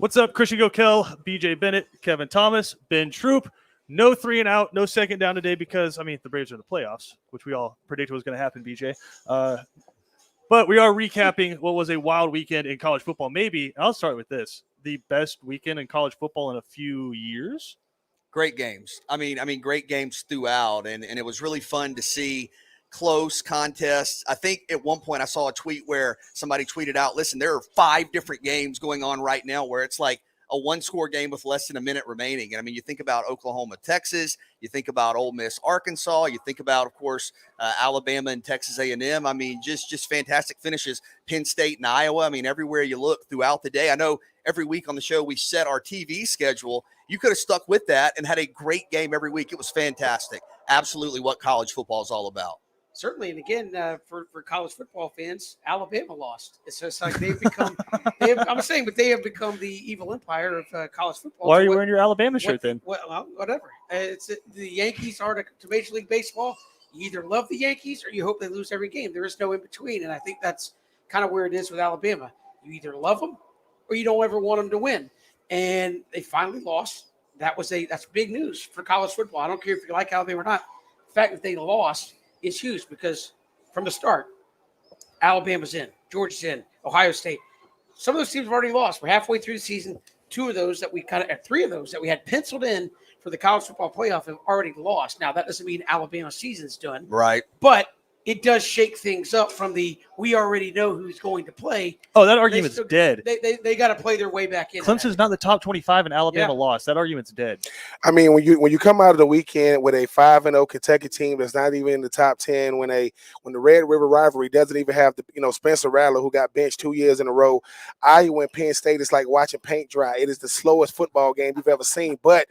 What's up, Christian Gokel, BJ Bennett, Kevin Thomas, Ben Troop. No 3 and out, no second down today because, the Braves are in the playoffs, which we all predicted was going to happen, BJ. But we are recapping what was a wild weekend in college football. Maybe, I'll start with this, the best weekend in college football in a few years. Great games. Great games throughout, and it was really fun to see close contests. I think at one point I saw a tweet where somebody tweeted out, listen, there are 5 different games going on right now where it's like a one-score game with less than a minute remaining. And, you think about Oklahoma, Texas. You think about Ole Miss, Arkansas. You think about, of course, Alabama and Texas A&M. Just fantastic finishes. Penn State and Iowa. Everywhere you look throughout the day. I know every week on the show we set our TV schedule. You could have stuck with that and had a great game every week. It was fantastic. Absolutely what college football is all about. Certainly, and again, for college football fans, Alabama lost. It's just like they've become. they have become the evil empire of college football. Why are you wearing your Alabama shirt then? Well, whatever. The Yankees are to Major League Baseball. You either love the Yankees or you hope they lose every game. There is no in between, and I think that's kind of where it is with Alabama. You either love them or you don't ever want them to win. And they finally lost. That's big news for college football. I don't care if you like Alabama or not. The fact that they lost is huge because from the start, Alabama's in, Georgia's in, Ohio State. Some of those teams have already lost. We're halfway through the season. 3 of those that we had penciled in for the college football playoff have already lost. Now, that doesn't mean Alabama's season's done. Right. But it does shake things up from the we already know who's going to play. Oh, that argument's dead. They got to play their way back in. Clemson's not in the top 25 and Alabama lost. That argument's dead. When you come out of the weekend with a 5-0 Kentucky team that's not even in the top 10, when the Red River rivalry doesn't even have the Spencer Rattler who got benched 2 years in a row, Iowa and Penn State is like watching paint dry. It is the slowest football game you've ever seen, but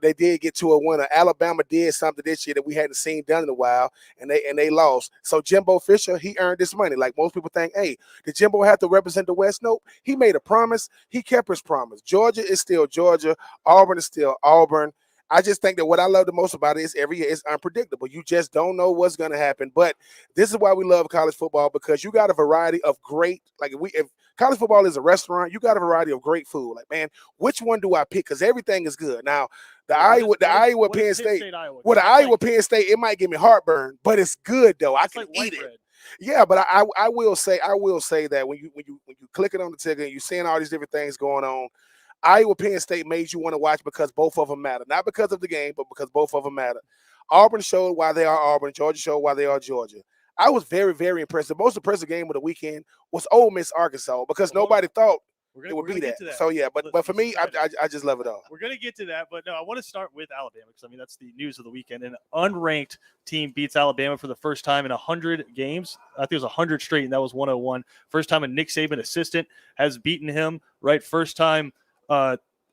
they did get to a winner. Alabama did something this year that we hadn't seen done in a while, and they lost. So Jimbo Fisher, he earned this money. Like most people think, hey, did Jimbo have to represent the West? Nope. He made a promise. He kept his promise. Georgia is still Georgia. Auburn is still Auburn. I just think that what I love the most about it is every year it's unpredictable. You just don't know what's going to happen. But this is why we love college football, because you got a variety of great, if college football is a restaurant, you got a variety of great food. Like, man, which one do I pick? Because everything is good. Now, the Iowa Penn State, Penn State, it might give me heartburn, but it's good though. I can eat it. Yeah, but I will say that when you click it on the ticket and you're seeing all these different things going on, Iowa Penn State made you want to watch because both of them matter. Not because of the game, but because both of them matter. Auburn showed why they are Auburn. Georgia showed why they are Georgia. I was very, very impressed. The most impressive game of the weekend was Ole Miss Arkansas because nobody thought it would be that. So, yeah, but for me, I just love it all. We're going to get to that, but no, I want to start with Alabama because, that's the news of the weekend. An unranked team beats Alabama for the first time in 100 games. I think it was 100 straight, and that was 101. First time a Nick Saban assistant has beaten him, right? First time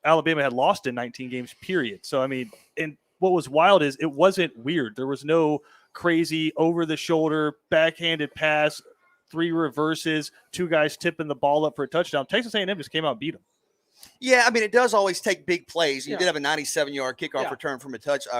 Alabama had lost in 19 games, period. So, and what was wild is it wasn't weird. There was no crazy over-the-shoulder, backhanded pass, 3 reverses, 2 guys tipping the ball up for a touchdown. Texas A&M just came out and beat them. Yeah, it does always take big plays. You did have a 97-yard kickoff return from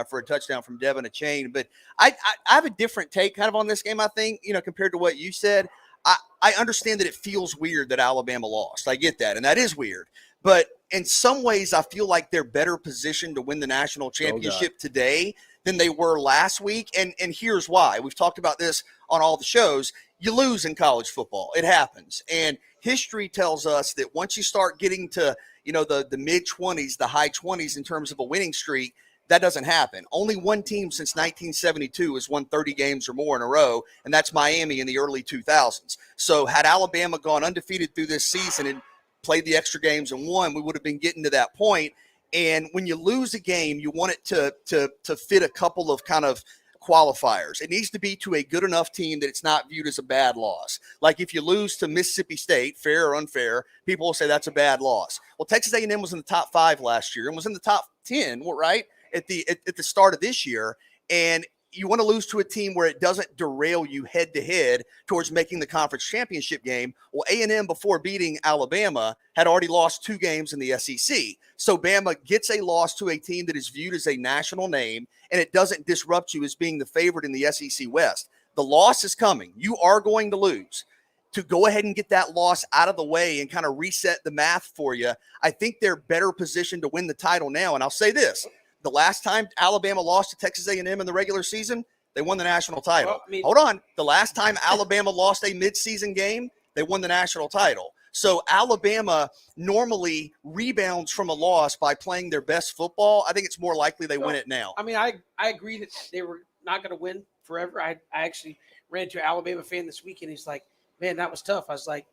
for a touchdown from Devin Achane. But I have a different take kind of on this game, I think, compared to what you said. I understand that it feels weird that Alabama lost. I get that, and that is weird. But in some ways, I feel like they're better positioned to win the national championship today than they were last week. And here's why. We've talked about this on all the shows. You lose in college football. It happens. And history tells us that once you start getting to, the mid-20s, the high 20s in terms of a winning streak, that doesn't happen. Only one team since 1972 has won 30 games or more in a row, and that's Miami in the early 2000s. So had Alabama gone undefeated through this season and played the extra games and won, we would have been getting to that point. And when you lose a game, you want it to fit a couple of kind of qualifiers. It needs to be to a good enough team that it's not viewed as a bad loss. Like if you lose to Mississippi State, fair or unfair, people will say that's a bad loss. Well, Texas A&M was in the top 5 last year and was in the top 10, right, at the start of this year. And you want to lose to a team where it doesn't derail you head-to-head towards making the conference championship game. Well, A&M, before beating Alabama, had already lost 2 games in the SEC. So Bama gets a loss to a team that is viewed as a national name, and it doesn't disrupt you as being the favorite in the SEC West. The loss is coming. You are going to lose. to go ahead and get that loss out of the way and kind of reset the math for you, I think they're better positioned to win the title now. And I'll say this, the last time Alabama lost to Texas A&M in the regular season, they won the national title. Well, I mean, hold on. The last time Alabama lost a midseason game, they won the national title. So Alabama normally rebounds from a loss by playing their best football. I think it's more likely they win it now. I mean, I agree that they were not going to win forever. I actually ran into an Alabama fan this weekend. He's like, man, that was tough. I was like,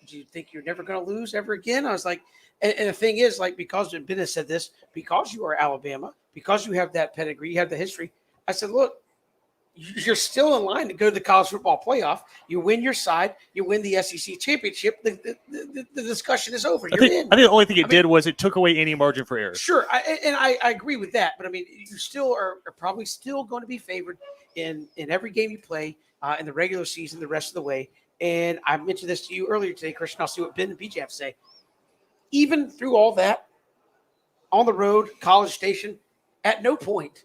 do you think you're never going to lose ever again? I was like, and the thing is, like, because Ben has said this, because you are Alabama, because you have that pedigree, you have the history. I said, look, you're still in line to go to the college football playoff. You win your side, you win the SEC championship. The discussion is over. I think the only thing it did was it took away any margin for error. Sure, I agree with that. But I mean, you still are probably still going to be favored in every game you play in the regular season the rest of the way. And I mentioned this to you earlier today, Christian. I'll see what Ben and BJ have to say. Even through all that, on the road, College Station, at no point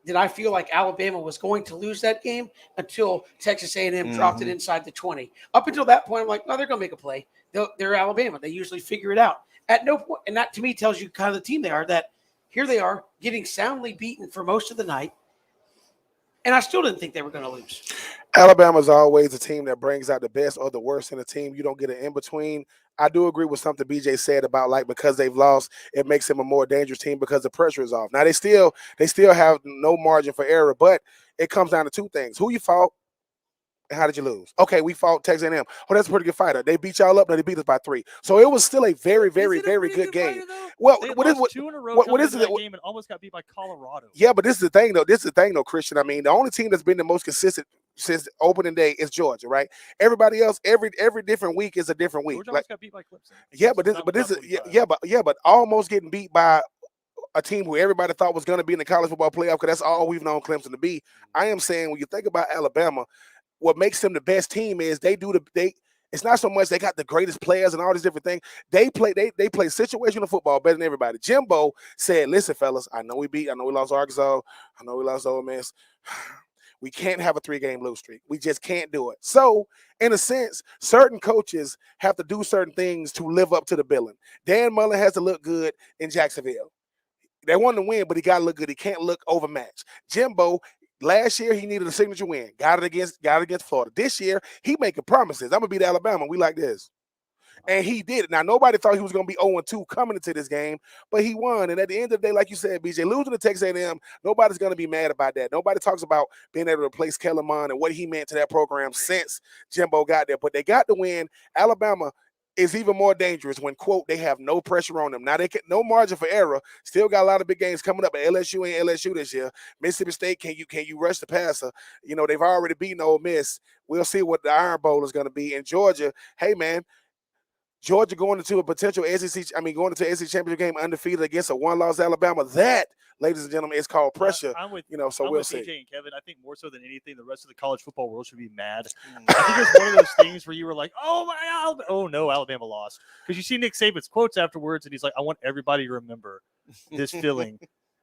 did I feel like Alabama was going to lose that game until Texas A&M dropped it inside the 20. Up until that point, I'm like, no, they're going to make a play. They're Alabama. They usually figure it out. At no point, and that to me tells you kind of the team they are, that here they are getting soundly beaten for most of the night. And I still didn't think they were going to lose. Alabama's always a team that brings out the best or the worst in a team. You don't get an in-between. I do agree with something BJ said about, like, because they've lost, it makes them a more dangerous team because the pressure is off. Now, they still have no margin for error, but it comes down to two things. Who you fought and how did you lose? Okay, we fought Texas A&M. Oh, that's a pretty good fighter. They beat y'all up. No, they beat us by 3. So it was still a very, very, very good game. Well, what is it? Game and almost got beat by Colorado. Yeah, but this is the thing, though. Christian. I mean, the only team that's been the most consistent since opening day is Georgia, right? Everybody else, every different week is a different week. Georgia got beat by Clemson. Yeah, but almost getting beat by a team who everybody thought was going to be in the college football playoff, because that's all we've known Clemson to be. I am saying, when you think about Alabama, what makes them the best team is it's not so much they got the greatest players and all these different things. They play situational football better than everybody. Jimbo said, listen, fellas, I know we lost Arkansas. I know we lost Ole Miss. We can't have a 3-game lose streak. We just can't do it. So, in a sense, certain coaches have to do certain things to live up to the billing. Dan Mullen has to look good in Jacksonville. They want to win, but he got to look good. He can't look overmatched. Jimbo, last year, he needed a signature win. Got it against Florida. This year, he making promises. I'm going to beat Alabama. We like this. And he did it. Now, nobody thought he was going to be 0-2 coming into this game, but he won. And at the end of the day, like you said, BJ, losing to Texas A&M, nobody's going to be mad about that. Nobody talks about being able to replace Kellen Mond and what he meant to that program since Jimbo got there. But they got the win. Alabama is even more dangerous when, quote, they have no pressure on them. Now, they can no margin for error. Still got a lot of big games coming up. But LSU ain't LSU this year. Mississippi State, can you rush the passer? You know, they've already beaten Ole Miss. We'll see what the Iron Bowl is going to be. In Georgia, hey, man, Georgia going into a potential SEC championship game undefeated against a one-loss Alabama. That, ladies and gentlemen, is called pressure. I'm with we'll see. BJ and Kevin. I think more so than anything, the rest of the college football world should be mad. I think it's one of those things where you were like, oh no, Alabama lost. Because you see Nick Saban's quotes afterwards, and he's like, I want everybody to remember this feeling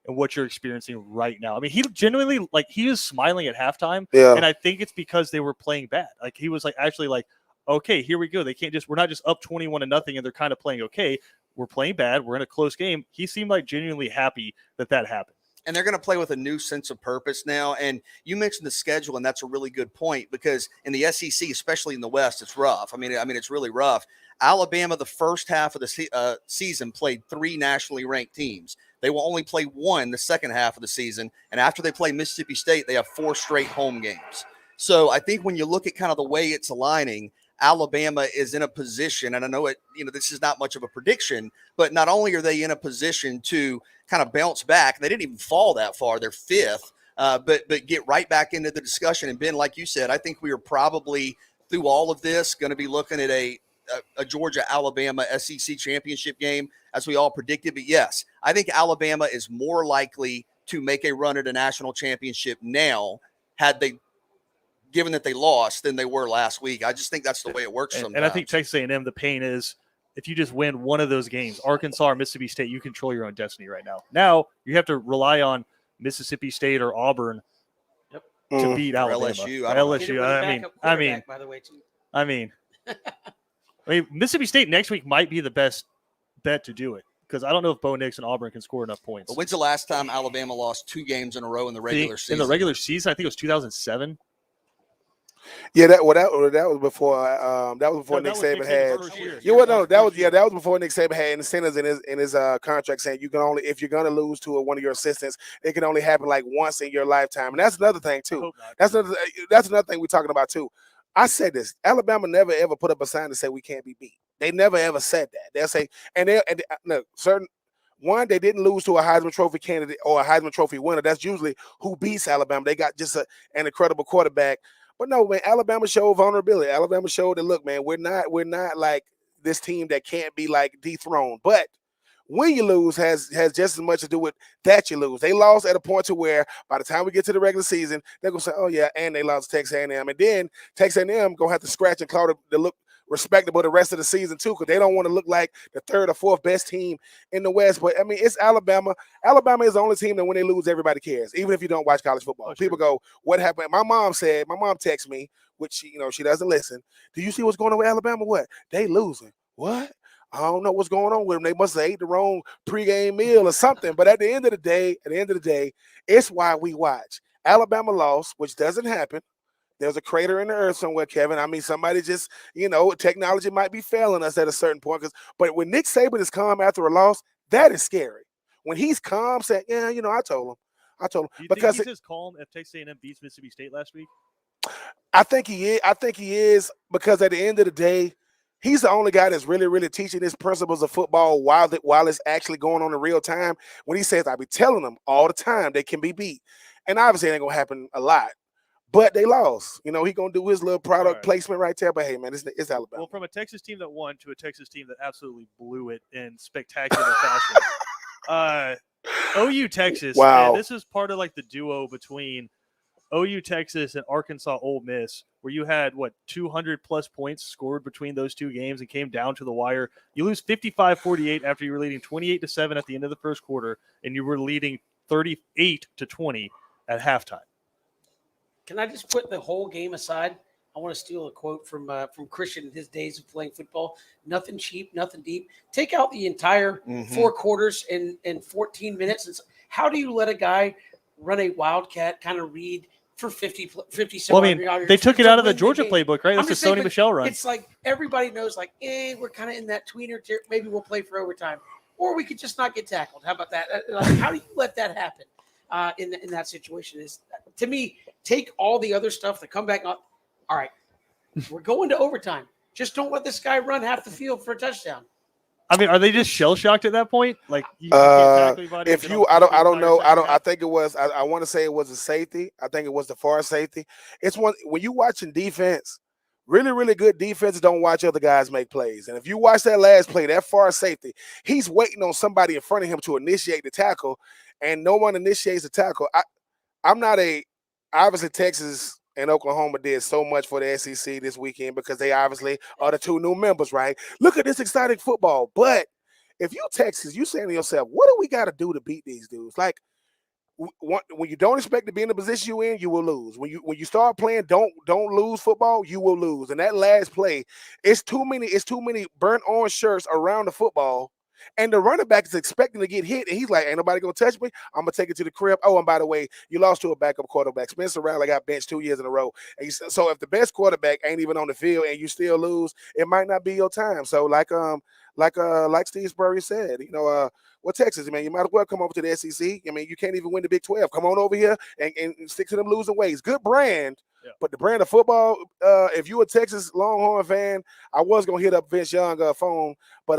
and what you're experiencing right now. I mean, he genuinely, like, he was smiling at halftime, and I think it's because they were playing bad. Like, he was like actually like, okay, here we go. We're not just up 21-0 and they're kind of playing okay. We're playing bad. We're in a close game. He seemed like genuinely happy that happened. And they're going to play with a new sense of purpose now. And you mentioned the schedule, and that's a really good point, because in the SEC, especially in the West, it's rough. I mean, it's really rough. Alabama, the first half of the season, played 3 nationally ranked teams. They will only play 1 the second half of the season. And after they play Mississippi State, they have 4 straight home games. So I think when you look at kind of the way it's aligning, Alabama is in a position, and I know this is not much of a prediction, but not only are they in a position to kind of bounce back, they didn't even fall that far, they're 5th, but get right back into the discussion. And Ben, like you said, I think we are probably through all of this going to be looking at a Georgia-Alabama SEC championship game, as we all predicted. But yes, I think Alabama is more likely to make a run at a national championship now, given that they lost, than they were last week. I just think that's the way it works sometimes. And I think Texas A&M, the pain is, if you just win one of those games, Arkansas or Mississippi State, you control your own destiny right now. Now you have to rely on Mississippi State or Auburn to beat Alabama. LSU. LSU. By the way, too. I mean, I mean, Mississippi State next week might be the best bet to do it because I don't know if Bo Nix and Auburn can score enough points. But when's the last time Alabama lost 2 games in a row in the regular season? In the regular season, I think it was 2007. Yeah, that was before Nick Saban had. That was before Nick Saban had incentives in his contract saying you can only, if you're gonna lose to one of your assistants, it can only happen like once in your lifetime, and that's another thing too. That's another thing we're talking about too. I said this: Alabama never ever put up a sign to say we can't be beat. They never ever said that. They'll say, one, they didn't lose to a Heisman Trophy candidate or a Heisman Trophy winner. That's usually who beats Alabama. They got just an incredible quarterback. But no, man, Alabama showed vulnerability. Alabama showed that, look, man, we're not like this team that can't be like dethroned. But when you lose has just as much to do with that you lose. They lost at a point to where by the time we get to the regular season, they're gonna say, oh yeah, and they lost to Texas A&M, and then Texas A&M gonna have to scratch and claw to look respectable the rest of the season too, because they don't want to look like the third or fourth best team in the West. But I mean, it's Alabama. Alabama is the only team that when they lose, everybody cares, even if you don't watch college football. People go, "What happened?" My mom texted me, which she doesn't listen. Do you see what's going on with Alabama? What? They losing? What? I don't know what's going on with them. They must have ate the wrong pregame meal or something. But at the end of the day, it's why we watch. Alabama lost, which doesn't happen. There's a crater in the earth somewhere, Kevin. I mean, somebody just, technology might be failing us at a certain point. But when Nick Saban is calm after a loss, that is scary. When he's calm, saying, yeah, I told him. Do you think he's as calm if Texas A&M beats Mississippi State last week? I think he is because at the end of the day, he's the only guy that's really, really teaching his principles of football while it's actually going on in real time. When he says, I be telling them all the time they can be beat. And obviously it ain't going to happen a lot. But they lost. He going to do his little product placement right there. But, hey, man, it's Alabama. Well, from a Texas team that won to a Texas team that absolutely blew it in spectacular fashion. OU Texas. Wow. This is part of like the duo between OU Texas and Arkansas Ole Miss, where you had 200+ points scored between those two games and came down to the wire. You lose 55-48 after you were leading 28-7 at the end of the first quarter, and you were leading 38-20 at halftime. Can I just put the whole game aside? I want to steal a quote from Christian in his days of playing football. Nothing cheap, nothing deep. Take out the entire 4 quarters in 14 minutes. How do you let a guy run a wildcat kind of read for 50 Well, I mean, they took it out of the Georgia playbook, right? That's the Sony Michel run. It's like everybody knows, we're kind of in that tweener tier. Maybe we'll play for overtime. Or we could just not get tackled. How about that? How do you let that happen in that situation? Is, to me, take all the other stuff, the comeback. All right, we're going to overtime. Just don't let this guy run half the field for a touchdown. I mean, are they just shell shocked at that point? Like, you can't tackle anybody. I don't know. I think it was. I want to say it was a safety. I think it was the far safety. It's one when you watching defense. Really, really good defense. Don't watch other guys make plays. And if you watch that last play, that far safety, he's waiting on somebody in front of him to initiate the tackle, and no one initiates the tackle. Obviously Texas and Oklahoma did so much for the SEC this weekend because they obviously are the 2 new members, right? Look at this exciting football. But if you Texas, you saying to yourself, what do we got to do to beat these dudes? Like, when you don't expect to be in the position you're in, you will lose. When you start playing don't lose football, you will lose. And that last play, it's too many burnt orange shirts around the football. And the running back is expecting to get hit, and he's like, ain't nobody going to touch me. I'm going to take it to the crib. Oh, and by the way, you lost to a backup quarterback. Spencer Rattler got benched 2 years in a row. And so if the best quarterback ain't even on the field and you still lose, it might not be your time. So like Steve Spurrier said, Texas, man, you might as well come over to the SEC. I mean, you can't even win the Big 12. Come on over here and stick to them losing ways. Good brand. Yeah. But the brand of football, if you're a Texas Longhorn fan, I was going to hit up Vince Young phone, but,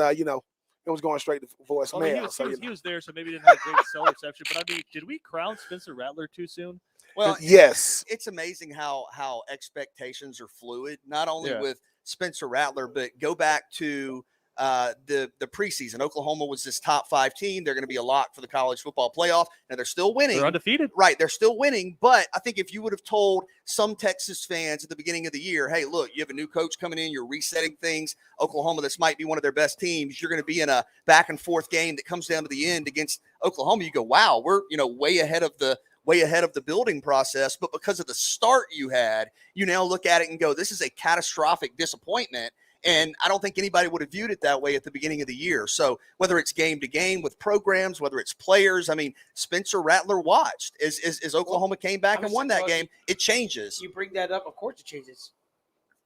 it was going straight to voicemail. Well, he was there, so maybe he didn't have great cell reception. But I mean, did we crown Spencer Rattler too soon? Well, yes. It's amazing how expectations are fluid, not only with Spencer Rattler, but go back to the preseason. Oklahoma was this top 5 team. They're going to be a lock for the college football playoff. Now they're still winning. They're undefeated. Right. They're still winning. But I think if you would have told some Texas fans at the beginning of the year, hey, look, you have a new coach coming in, you're resetting things. Oklahoma, this might be one of their best teams. You're going to be in a back and forth game that comes down to the end against Oklahoma. You go, wow, we're, way ahead of the way ahead of the building process, but because of the start you had, you now look at it and go, this is a catastrophic disappointment. And I don't think anybody would have viewed it that way at the beginning of the year. So whether it's game to game with programs, whether it's players, I mean, Spencer Rattler watched as Oklahoma came back and won that game. It changes. You bring that up, of course it changes.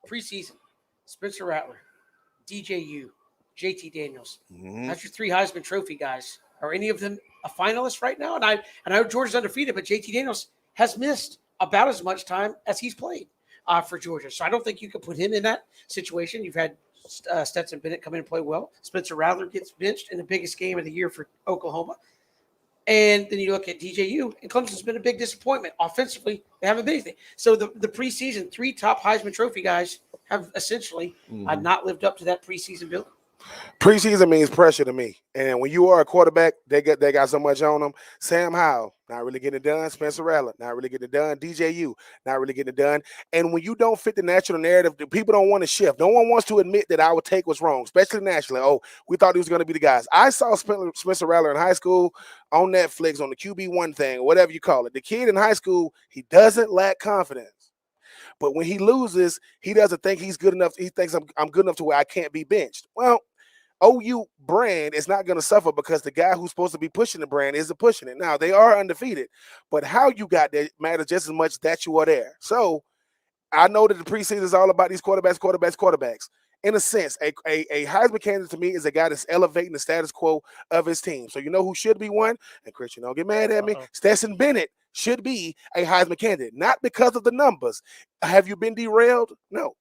Preseason, Spencer Rattler, DJU, JT Daniels. Mm-hmm. That's your 3 Heisman Trophy guys. Are any of them a finalist right now? And I know Georgia's undefeated, but JT Daniels has missed about as much time as he's played for Georgia. So I don't think you could put him in that situation. You've had Stetson Bennett come in and play well. Spencer Rattler gets benched in the biggest game of the year for Oklahoma. And then you look at DJU, and Clemson's been a big disappointment. Offensively, they haven't been anything. So the preseason, 3 top Heisman Trophy guys have essentially not lived up to that preseason build. Preseason means pressure to me. And when you are a quarterback, they got so much on them. Sam Howell, not really getting it done. Spencer Rattler, not really getting it done. DJU, not really getting it done. And when you don't fit the natural narrative, people don't want to shift. No one wants to admit that our take was wrong, especially nationally. Oh, we thought he was going to be the guys. I saw Spencer Rattler in high school on Netflix on the QB1 thing, or whatever you call it. The kid in high school, he doesn't lack confidence. But when he loses, he doesn't think he's good enough. He thinks I'm good enough to where I can't be benched. Well, OU brand is not going to suffer because the guy who's supposed to be pushing the brand isn't pushing it. Now, they are undefeated, but how you got there matters just as much that you are there. So I know that the preseason is all about these quarterbacks. In a sense, a Heisman candidate to me is a guy that's elevating the status quo of his team. So you know who should be one? And Christian, don't get mad at me. Stetson Bennett should be a Heisman candidate, not because of the numbers. Have you been derailed? No.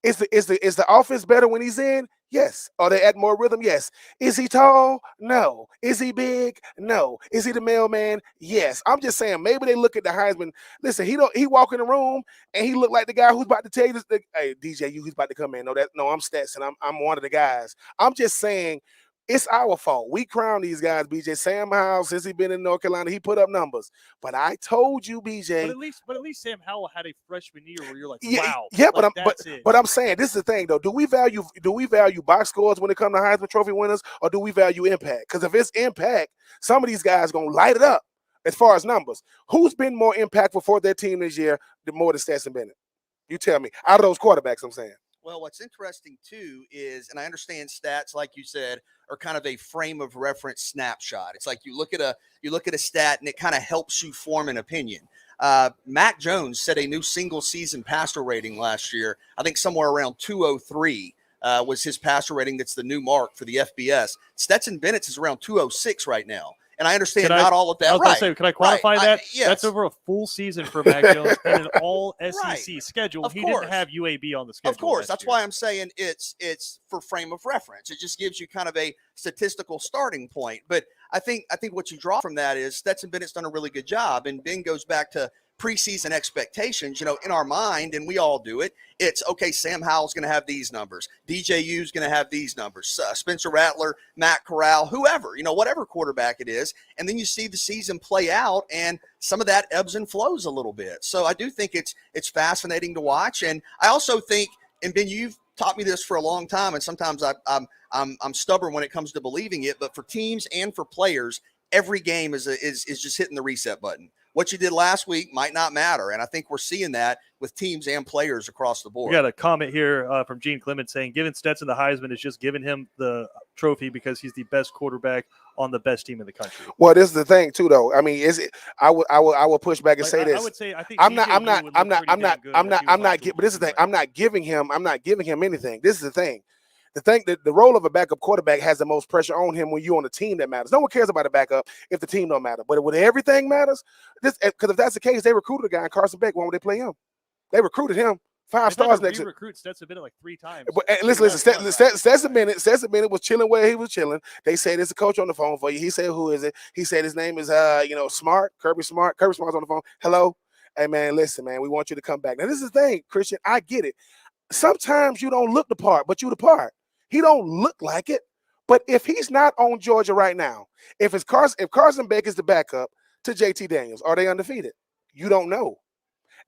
Is the offense better when he's in? Yes. Are they at more rhythm? Yes. Is he tall? No. Is he big? No. Is he the mailman? Yes. I'm just saying, maybe they look at the Heisman. Listen, he walk in the room and he look like the guy who's about to tell you this. Hey, DJU, who's about to come in? No, I'm Stetson. I'm one of the guys. I'm just saying, it's our fault. We crown these guys, BJ. Sam Howell, since he's been in North Carolina, he put up numbers. But I told you, BJ. But at least Sam Howell had a freshman year where you're like, yeah, wow. Yeah, like, but I'm saying this is the thing though. Do we value box scores when it comes to Heisman Trophy winners, or do we value impact? Because if it's impact, some of these guys gonna light it up as far as numbers. Who's been more impactful for their team this year more than Stetson Bennett? You tell me. Out of those quarterbacks, I'm saying. Well, what's interesting too is, and I understand stats, like you said, are kind of a frame of reference snapshot. It's like you look at a stat and it kind of helps you form an opinion. Mac Jones set a new single season passer rating last year. I think somewhere around 203 was his passer rating. That's the new mark for the FBS. Stetson Bennett's is around 206 right now. And I understand not all of that. I was going to say, can I quantify that? Yes. That's over a full season for Mac Jones and an all SEC schedule. He didn't have UAB on the schedule. Of course. That's why I'm saying it's for frame of reference. It just gives you kind of a statistical starting point. But I think what you draw from that is Stetson Bennett's done a really good job. And Ben goes back to preseason expectations, in our mind, and we all do it. It's okay. Sam Howell's going to have these numbers. DJU's going to have these numbers. Spencer Rattler, Matt Corral, whoever, whatever quarterback it is. And then you see the season play out, and some of that ebbs and flows a little bit. So I do think it's fascinating to watch. And I also think, and Ben, you've taught me this for a long time, and sometimes I'm stubborn when it comes to believing it. But for teams and for players, every game is just hitting the reset button. What you did last week might not matter, and I think we're seeing that with teams and players across the board. We got a comment here from Gene Clement saying, giving Stetson the Heisman is just giving him the trophy because he's the best quarterback on the best team in the country. Well, this is the thing too, though. I mean, I will push back and say this. I would say I think I'm not. But this is the thing. I'm not giving him anything. This is the thing. The thing that the role of a backup quarterback has the most pressure on him when you're on a team that matters. No one cares about a backup if the team don't matter. But when everything matters, because if that's the case, they recruited a guy in Carson Beck. Why would they play him? They recruited him 5 stars next year. Recruit Stetson Bennett like 3 times. But listen. Stetson Bennett was chilling where he was chilling. They said there's a coach on the phone for you. He said, who is it? He said his name is Smart, Kirby Smart. Kirby Smart's on the phone. Hello, hey man, listen, man, we want you to come back. Now this is the thing, Christian. I get it. Sometimes you don't look the part, but you the part. He don't look like it, but if he's not on Georgia right now, if Carson Beck is the backup to JT Daniels, are they undefeated? You don't know.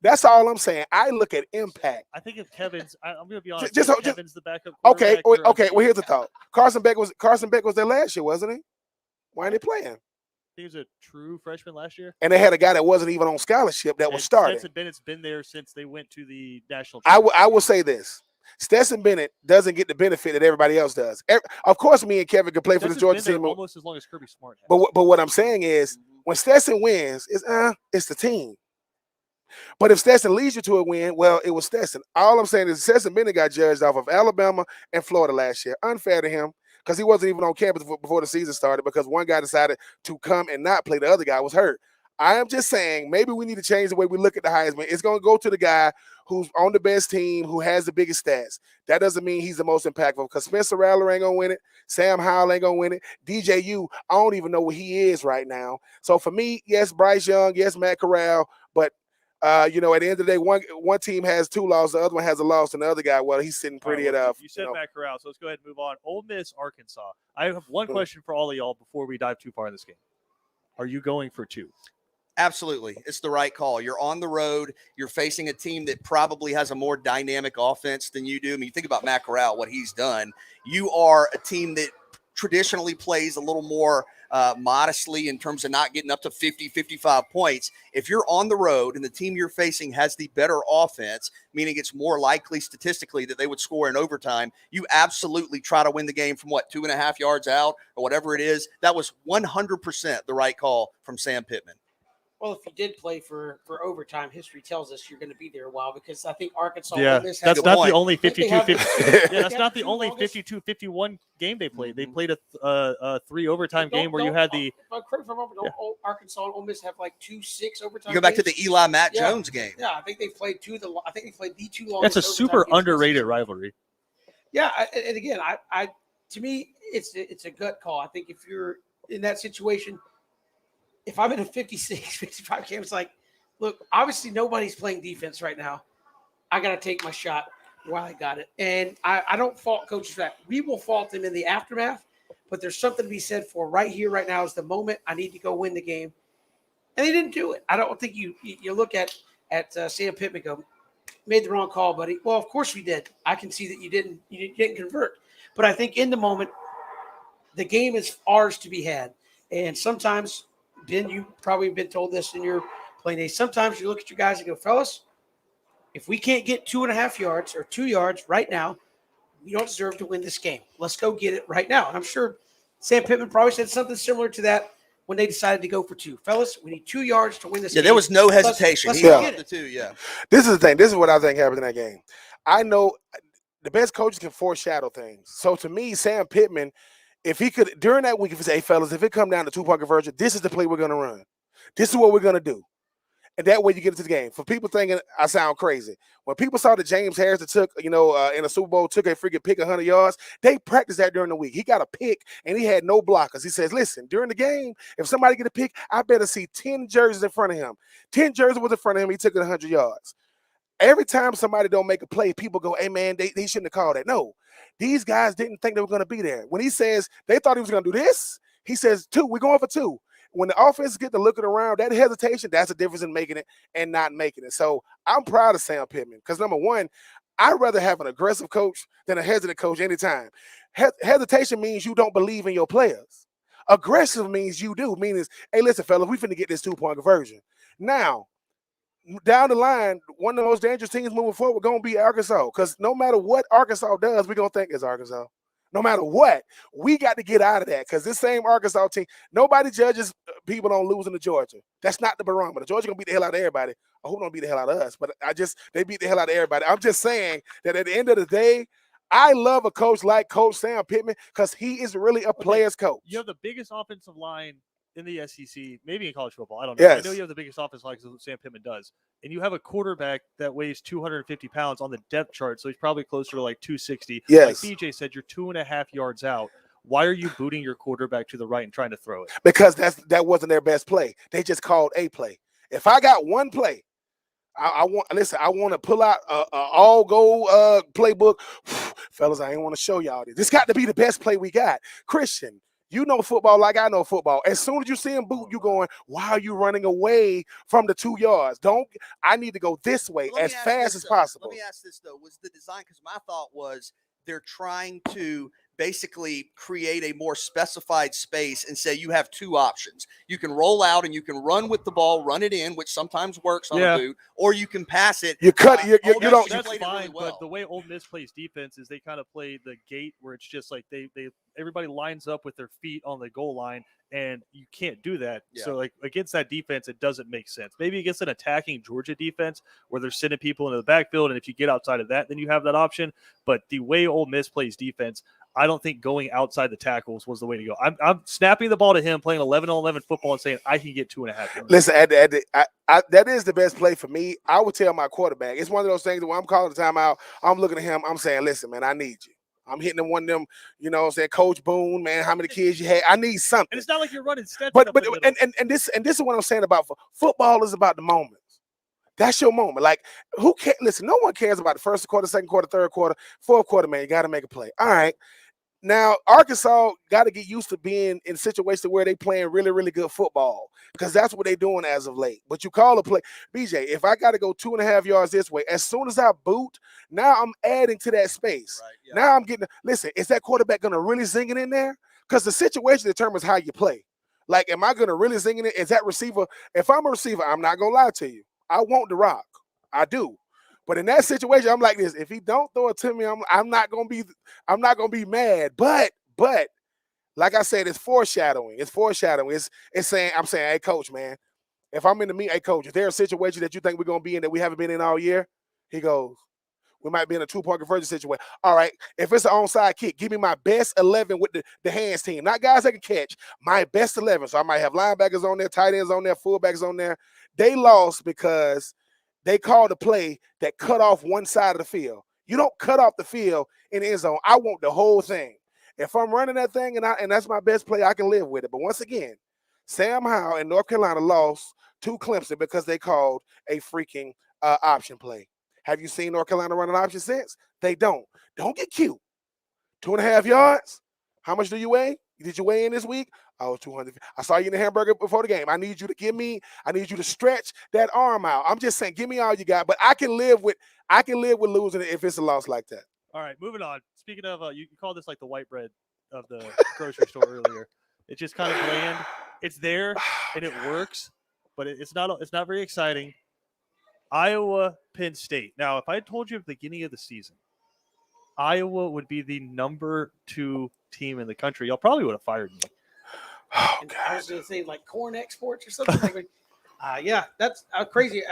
That's all I'm saying. I look at impact. I think if Kevin's, I'm going to be honest. Kevin's the backup. Okay. Well, here's the thought. Carson Beck was there last year, wasn't he? Why ain't he playing? he was a true freshman last year. And they had a guy that wasn't even on scholarship that was starting. Stetson Bennett's been there since they went to the national I championship. will say this. Stetson Bennett doesn't get the benefit that everybody else does. Of course, me and Kevin can play for the Georgia team. Almost as long as Kirby Smart has. But what I'm saying is, when Stetson wins, it's the team. But if Stetson leads you to a win, well, it was Stetson. All I'm saying is Stetson Bennett got judged off of Alabama and Florida last year. Unfair to him because he wasn't even on campus before the season started because one guy decided to come and not play. The other guy was hurt. I am just saying maybe we need to change the way we look at the Heisman. It's going to go to the guy who's on the best team, who has the biggest stats. That doesn't mean he's the most impactful because Spencer Rattler ain't going to win it. Sam Howell ain't going to win it. DJU, I don't even know where he is right now. So for me, yes, Bryce Young, yes, Matt Corral, but at the end of the day, one team has 2 losses, the other one has a loss, and the other guy, well, he's sitting pretty enough. You said Matt Corral, so let's go ahead and move on. Ole Miss, Arkansas. I have one question for all of y'all before we dive too far in this game. Are you going for 2? Absolutely. It's the right call. You're on the road. You're facing a team that probably has a more dynamic offense than you do. I mean, you think about Matt Corral, what he's done. You are a team that traditionally plays a little more modestly in terms of not getting up to 50, 55 points. If you're on the road and the team you're facing has the better offense, meaning it's more likely statistically that they would score in overtime, you absolutely try to win the game from 2.5 yards out or whatever it is. That was 100% the right call from Sam Pittman. Well, if you did play for overtime, history tells us you're going to be there a while because I think Arkansas. That's not the only 52-51 game they played. They played a 3 overtime game where you had the. Arkansas and Ole Miss have like 2-6 overtime. You go back to the Eli Matt Jones game. Yeah, I think they played the 2 longest. That's a super underrated rivalry. Yeah, and again, I to me, it's a gut call. I think if you're in that situation. If I'm in a 56, 55 game, it's like, look, obviously nobody's playing defense right now. I got to take my shot while I got it. And I don't fault coaches for that. We will fault them in the aftermath, but there's something to be said for right here, right now is the moment I need to go win the game. And they didn't do it. I don't think you look at Sam Pittman go, made the wrong call, buddy. Well, of course we did. I can see that you didn't convert. But I think in the moment, the game is ours to be had. And sometimes – Ben, you probably been told this in your playing days. Sometimes you look at your guys and go, fellas, if we can't get 2.5 yards or 2 yards right now, we don't deserve to win this game. Let's go get it right now. And I'm sure Sam Pittman probably said something similar to that when they decided to go for 2. Fellas, we need 2 yards to win this game. Yeah, there was no hesitation. Let's get the 2, yeah. This is the thing. This is what I think happened in that game. I know the best coaches can foreshadow things. So to me, Sam Pittman, if he could, during that week, if he say, hey, fellas, if it come down to 2-point conversion, this is the play we're going to run. This is what we're going to do. And that way you get into the game. For people thinking I sound crazy, when people saw that James Harrison took, in a Super Bowl, took a freaking pick 100 yards, they practiced that during the week. He got a pick, and he had no blockers. He says, listen, during the game, if somebody get a pick, I better see 10 jerseys in front of him. 10 jerseys was in front of him. He took it 100 yards. Every time somebody don't make a play, people go, hey, man, they shouldn't have called that. No, these guys didn't think they were going to be there. When he says they thought he was going to do this, he says 2, we're going for 2. When the offense get to looking around, that hesitation, that's the difference in making it and not making it. So I'm proud of Sam Pittman because, number one, I'd rather have an aggressive coach than a hesitant coach anytime. Hesitation means you don't believe in your players. Aggressive means you do, meaning, hey, listen, fellas, we finna get this 2-point conversion. Now, down the line, one of the most dangerous teams moving forward going to be Arkansas because no matter what Arkansas does, we're going to think it's Arkansas. No matter what, we got to get out of that because this same Arkansas team, nobody judges people on losing to Georgia. That's not the barometer. Georgia going to beat the hell out of everybody. I hope don't beat the hell out of us, but they beat the hell out of everybody. I'm just saying that at the end of the day, I love a coach like Coach Sam Pittman because he is really a player's coach. You have the biggest offensive line in the SEC, maybe in college football. I don't know. Yes. I know you have the biggest offensive line because Sam Pittman does. And you have a quarterback that weighs 250 pounds on the depth chart, so he's probably closer to like 260. Yes. Like BJ said, you're 2.5 yards out. Why are you booting your quarterback to the right and trying to throw it? Because that wasn't their best play. They just called a play. If I got one play, I want to pull out a all goal playbook. Fellas, I ain't want to show y'all this. This got to be the best play we got. Christian, you know football like I know football. As soon as you see him boot, you going, why are you running away from the 2 yards? I need to go this way as fast as possible. Let me ask this, though. Was the design, because my thought was they're trying to basically create a more specified space and say you have two options. You can roll out and you can run with the ball, run it in, which sometimes works on a boot, or you can pass it. You cut. You don't. That's played fine, it really well. but the way Ole Miss plays defense is they kind of play the gate where it's just like they everybody lines up with their feet on the goal line, and you can't do that. Yeah. So like against that defense, it doesn't make sense. Maybe against an attacking Georgia defense where they're sending people into the backfield, and if you get outside of that, then you have that option. But the way Ole Miss plays defense, I don't think going outside the tackles was the way to go. I'm snapping the ball to him, playing 11-on-11 football, and saying I can get 2.5 yards. Listen, that is the best play for me. I would tell my quarterback. It's one of those things that when I'm calling the timeout, I'm looking at him. I'm saying, listen, man, I need you. I'm hitting him one of them, you know what I'm saying, Coach Boone, man, how many kids you had? I need something. And it's not like you're running Stetson. But this is what I'm saying about football is about the moments. That's your moment. Like, who cares? Listen, no one cares about the first quarter, second quarter, third quarter, fourth quarter, man. You got to make a play. All right. Now, Arkansas got to get used to being in situations where they playing really, really good football because that's what they're doing as of late. But you call a play. BJ, if I got to go 2.5 yards this way, as soon as I boot, now I'm adding to that space. Right, yeah. Now I'm getting – listen, is that quarterback going to really zing it in there? Because the situation determines how you play. Like, am I going to really zing it in? Is that receiver – if I'm a receiver, I'm not going to lie to you. I want the rock. I do. But in that situation, I'm like this. If he don't throw it to me, I'm not gonna be mad. But like I said, it's foreshadowing. It's foreshadowing. It's saying, I'm saying, hey, coach, man, if I'm in the meet, hey, coach, is there a situation that you think we're gonna be in that we haven't been in all year? He goes, we might be in a 2-point conversion situation. All right, if it's an onside kick, give me my best 11 with the hands team, not guys that can catch. My best 11. So I might have linebackers on there, tight ends on there, fullbacks on there. They lost because they called a play that cut off one side of the field. You don't cut off the field in the end zone. I want the whole thing. If I'm running that thing and that's my best play, I can live with it. But once again, Sam Howell in North Carolina lost to Clemson because they called a freaking option play. Have you seen North Carolina run an option since? They don't. Don't get cute. 2.5 yards. How much do you weigh? Did you weigh in this week? Oh, 200. I saw you in the hamburger before the game. I need you to stretch that arm out. I'm just saying, give me all you got. But I can live with losing it if it's a loss like that. All right, moving on. Speaking of, you call this like the white bread of the grocery store earlier. It's just kind of bland. It's there and it works, but it's not very exciting. Iowa, Penn State. Now, if I had told you at the beginning of the season, Iowa would be the number 2 team in the country, y'all probably would have fired me. Oh, God. I was going to say like corn exports or something. Yeah, that's crazy.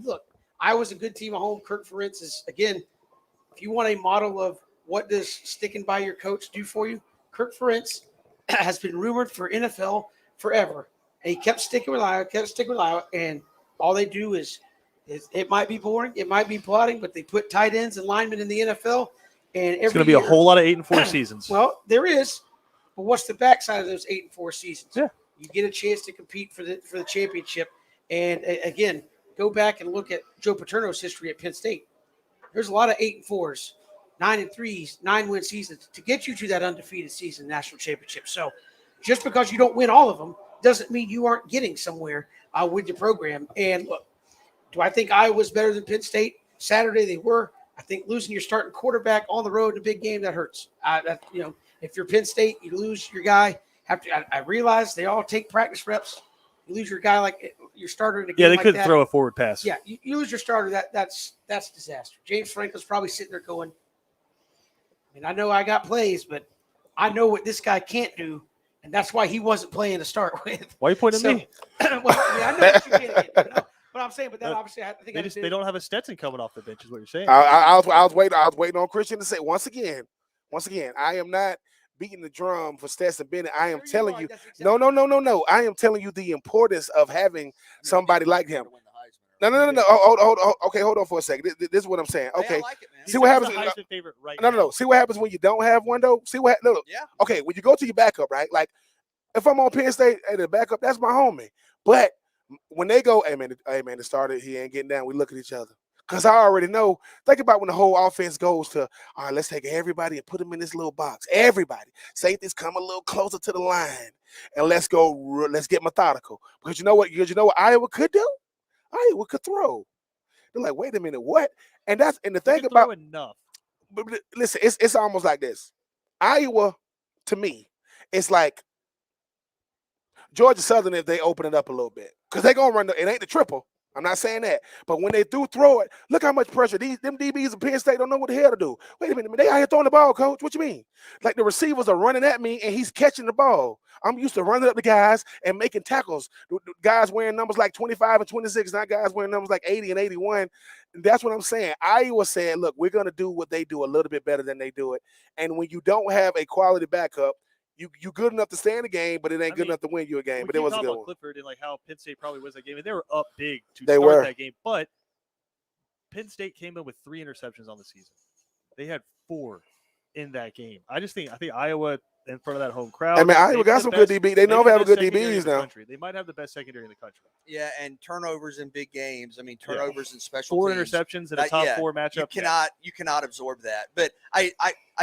Look, Iowa's a good team at home. Kirk Ferentz is, again, if you want a model of what does sticking by your coach do for you, Kirk Ferentz has been rumored for NFL forever. And he kept sticking with Iowa, and all they do is it might be boring, it might be plotting, but they put tight ends and linemen in the NFL. And it's going to be a whole lot of 8-4 seasons. Well, there is. But what's the backside of those 8-4 seasons? Yeah. You get a chance to compete for the championship. And again, go back and look at Joe Paterno's history at Penn State. There's a lot of 8-4s, 9-3s, 9-win seasons to get you to that undefeated season national championship. So just because you don't win all of them doesn't mean you aren't getting somewhere with your program. And look, do I think Iowa's better than Penn State? Saturday they were. I think losing your starting quarterback on the road in a big game, that hurts. If you're Penn State, you lose your guy. I realize they all take practice reps. You lose your guy like your starter in a game. Yeah, they like couldn't that. throw a forward pass. Yeah, you lose your starter. That's disaster. James Franklin's probably sitting there going, I mean, I know I got plays, but I know what this guy can't do, and that's why he wasn't playing to start with. Why are you pointing at me? Well, I know what you're getting at. But I'm saying, but that obviously, I think they don't have a Stetson coming off the bench, is what you're saying. I was waiting on Christian to say once again, I am not beating the drum for Stetson Bennett. I am telling you, no. I am telling you the importance of having somebody like him. No. Hold on for a second. This is what I'm saying. Okay, I like it, man. See what happens. No. See what happens when you don't have one though. Yeah. Okay, when you go to your backup, right? Like if I'm on Penn State and the backup, that's my homie. But when they go, hey man, it started. He ain't getting down. We look at each other. Because I already know, think about when the whole offense goes to, all right, let's take everybody and put them in this little box. Everybody. Safeties come a little closer to the line. And let's get methodical. Because you know what Iowa could do? Iowa could throw. They're like, wait a minute, what? And the thing about enough. Listen, it's almost like this. Iowa, to me, it's like Georgia Southern if they open it up a little bit. Because they're going to run it ain't the triple. I'm not saying that. But when they do throw it, look how much pressure. Them DBs of Penn State don't know what the hell to do. Wait a minute. They out here throwing the ball, coach. What you mean? Like the receivers are running at me and he's catching the ball. I'm used to running up the guys and making tackles. Guys wearing numbers like 25 and 26, not guys wearing numbers like 80 and 81. And that's what I'm saying. Iowa said, look, we're going to do what they do a little bit better than they do it. And when you don't have a quality backup, you good enough to stay in the game, but it ain't good enough to win you a game. But it was a good one. Clifford and like how Penn State probably was that game, and they were up big to start that game. But Penn State came in with 3 interceptions on the season. They had 4 in that game. I think Iowa in front of that home crowd. I mean, Iowa got some good DB. They know they have good DBs now. They might have the best secondary in the country. Yeah, and turnovers in big games. I mean, turnovers in special 4 teams. interceptions in a top 4 matchup. You cannot absorb that. But I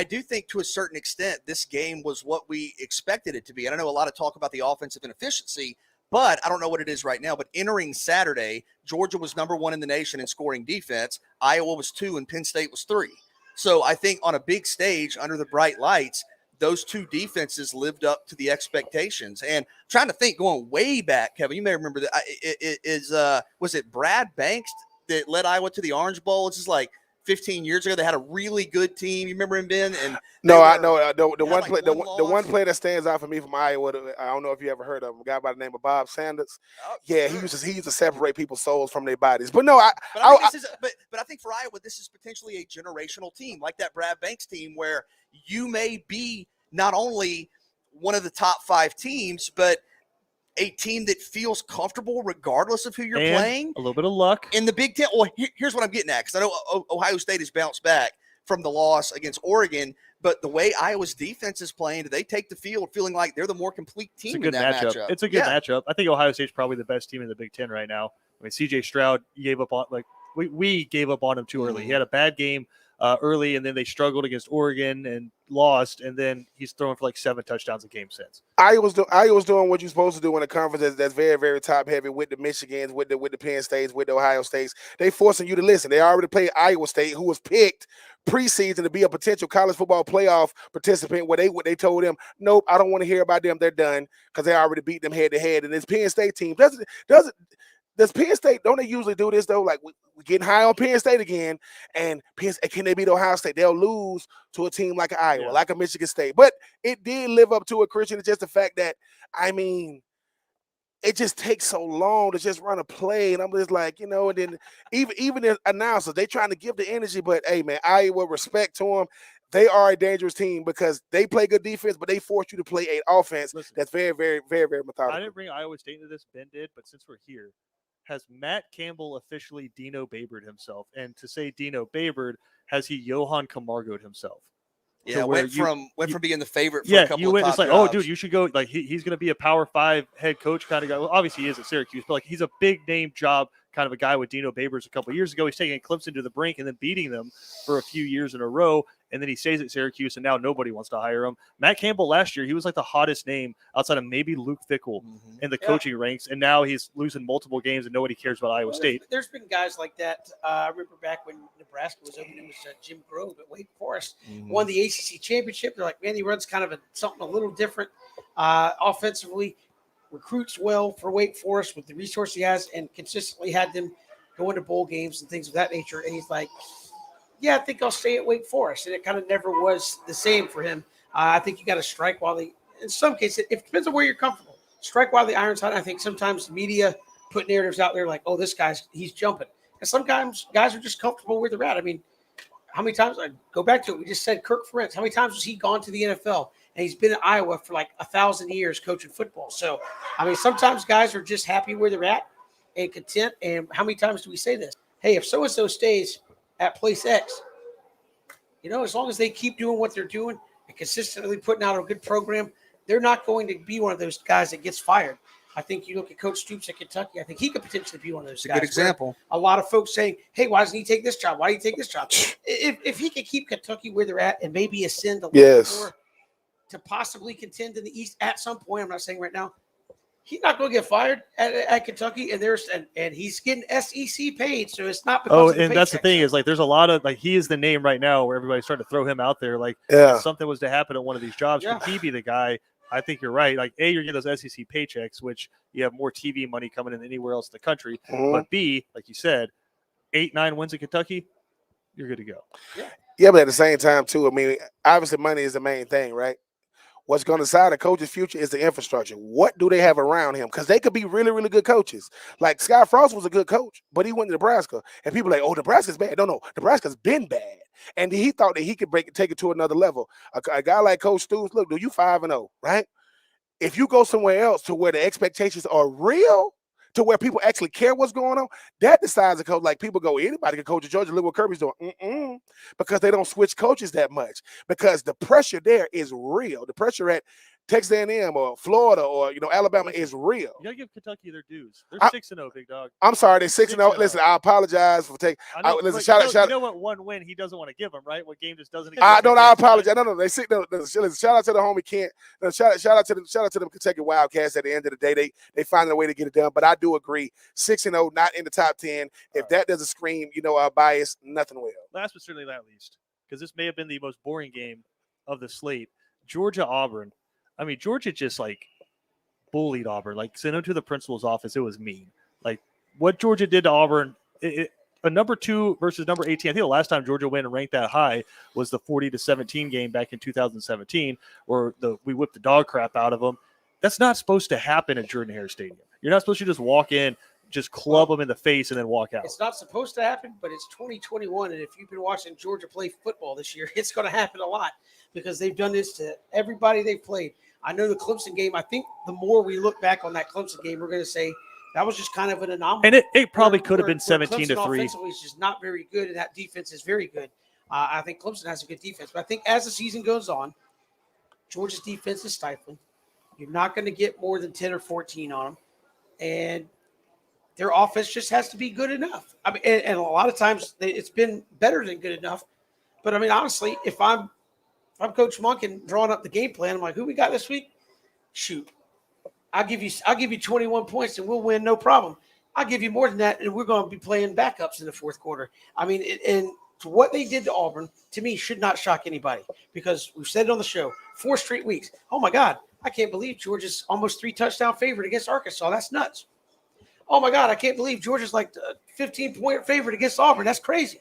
do think to a certain extent this game was what we expected it to be. And I know a lot of talk about the offensive inefficiency, but I don't know what it is right now. But entering Saturday, Georgia was number 1 in the nation in scoring defense. Iowa was 2 and Penn State was 3. So I think on a big stage under the bright lights, those 2 defenses lived up to the expectations. And I'm trying to think, going way back, Kevin, you may remember that. Was it Brad Banks that led Iowa to the Orange Bowl? It's just like 15 years ago. They had a really good team. You remember him, Ben? And I know the one play that stands out for me from Iowa. I don't know if you ever heard of him. A guy by the name of Bob Sanders. Oh, yeah, sure. he used to separate people's souls from their bodies. But no, but I think for Iowa, this is potentially a generational team, like that Brad Banks team, where you may be not only one of the top 5 teams, but a team that feels comfortable regardless of who you're playing. A little bit of luck. In the Big Ten. Well, here's what I'm getting at, because I know Ohio State has bounced back from the loss against Oregon, but the way Iowa's defense is playing, do they take the field feeling like they're the more complete team in that matchup? It's a good matchup. I think Ohio State's probably the best team in the Big Ten right now. I mean, C.J. Stroud gave up on we gave up on him too early. He had a bad game early, and then they struggled against Oregon and lost, and then he's throwing for like 7 touchdowns a game since. Iowa's doing what you're supposed to do in a conference that's very, very top heavy with the Michigans, with the Penn States, with the Ohio States. They forcing you to listen. They already played Iowa State, who was picked preseason to be a potential college football playoff participant. Where they told them, nope, I don't want to hear about them. They're done because they already beat them head to head. And this Penn State team does Penn State, don't they usually do this, though? Like, we're getting high on Penn State again, and can they beat Ohio State? They'll lose to a team like Iowa, like a Michigan State. But it did live up to it, Christian. It's just the fact that, I mean, it just takes so long to just run a play, and I'm just like, and then even the announcers, they trying to give the energy, but, hey, man, Iowa, respect to them. They are a dangerous team because they play good defense, but they force you to play an offense that's very, very, very, very methodical. I didn't bring Iowa State into this, Ben did, but since we're here, has Matt Campbell officially Dino Baberd himself? And to say Dino Baberd, has he Johan Camargo'd himself? Yeah, went from being the favorite for a couple of top it's like, jobs. oh, dude, you should go. Like, he's going to be a Power 5 head coach kind of guy. Well, obviously he is at Syracuse, but like he's a big name job kind of a guy with Dino Babers a couple of years ago. He's taking Clemson to the brink and then beating them for a few years in a row. And then he stays at Syracuse, and now nobody wants to hire him. Matt Campbell last year, he was like the hottest name outside of maybe Luke Fickell in the coaching ranks, and now he's losing multiple games, and nobody cares about Iowa State. There's been guys like that. I remember back when Nebraska was open, it was Jim Grove at Wake Forest, won the ACC championship. They're like, man, he runs kind of something a little different offensively, recruits well for Wake Forest with the resource he has, and consistently had them go into bowl games and things of that nature. And he's like, yeah, I think I'll stay at Wake Forest. And it kind of never was the same for him. I think you got to strike while in some cases, it depends on where you're comfortable. Strike while the iron's hot. I think sometimes the media put narratives out there like, oh, he's jumping. And sometimes guys are just comfortable where they're at. I mean, how many times, I go back to it, we just said Kirk Ferentz, how many times has he gone to the NFL? And he's been in Iowa for like 1,000 years coaching football. So, I mean, sometimes guys are just happy where they're at and content. And how many times do we say this? Hey, if so-and-so stays at place X, as long as they keep doing what they're doing and consistently putting out a good program, they're not going to be one of those guys that gets fired. I think you look at Coach Stoops at Kentucky, I think he could potentially be one of those guys. A good example. A lot of folks saying, hey, why doesn't he take this job? Why do you take this job? If he could keep Kentucky where they're at and maybe ascend a little more to possibly contend in the East at some point, I'm not saying right now, He's not going to get fired at Kentucky, and he's getting SEC paid, so it's not because. Oh, and that's the thing is like there's a lot of like he is the name right now where everybody's trying to throw him out there. Like if something was to happen at one of these jobs, could he be the guy? I think you're right. Like A, you're getting those SEC paychecks, which you have more TV money coming in than anywhere else in the country. But B, like you said, 8-9 wins in Kentucky, you're good to go. Yeah, but at the same time too, I mean, obviously money is the main thing, right? What's going to decide a coach's future is the infrastructure. What do they have around him? Because they could be really, really good coaches. Like Scott Frost was a good coach, but he went to Nebraska. And people are like, oh, Nebraska's bad. No, Nebraska's been bad. And he thought that he could take it to another level. A guy like Coach Stoops, look, dude, you 5-0, right? If you go somewhere else to where the expectations are real, to where people actually care what's going on, that decides a coach. Like people go, anybody can coach at Georgia. Look what Kirby's doing. Because they don't switch coaches that much. Because the pressure there is real. The pressure at Texas A&M or Florida or Alabama is real. You gotta give Kentucky their dues. They're 6-0, big dog. I'm sorry, they're 6-0. Listen, I apologize for taking. Listen, shout out. You know what one win he doesn't want to give them, right? What game just doesn't. I apologize. No, they shout out to the homie Kent. Shout out to the Kentucky Wildcats. At the end of the day, they find a way to get it done. But I do agree, 6-0, not in the top 10. If that doesn't scream, bias, nothing will. Last but certainly not least, because this may have been the most boring game of the slate, Georgia-Auburn. I mean, Georgia just like bullied Auburn. Like sent him to the principal's office. It was mean. Like what Georgia did to Auburn. A number 2 versus number 18. I think the last time Georgia went and ranked that high was the 40-17 game back in 2017, where we whipped the dog crap out of them. That's not supposed to happen at Jordan-Hare Stadium. You're not supposed to just walk in, just club them in the face, and then walk out. It's not supposed to happen, but it's 2021, and if you've been watching Georgia play football this year, it's going to happen a lot because they've done this to everybody they've played. I know the Clemson game, I think the more we look back on that Clemson game, we're going to say that was just kind of an anomaly. And it probably could have been 17-3. Offensively is just not very good, and that defense is very good. I think Clemson has a good defense. But I think as the season goes on, Georgia's defense is stifling. You're not going to get more than 10 or 14 on them. And their offense just has to be good enough. I mean, and a lot of times it's been better than good enough. But, I mean, honestly, if I'm Coach Monk and drawing up the game plan, I'm like, who we got this week? Shoot. I'll give you 21 points and we'll win, no problem. I'll give you more than that, and we're going to be playing backups in the fourth quarter. I mean, and what they did to Auburn, to me, should not shock anybody because we've said it on the show, 4 straight weeks. Oh, my God, I can't believe Georgia's almost 3-touchdown favorite against Arkansas. That's nuts. Oh, my God, I can't believe Georgia's like a 15-point favorite against Auburn. That's crazy.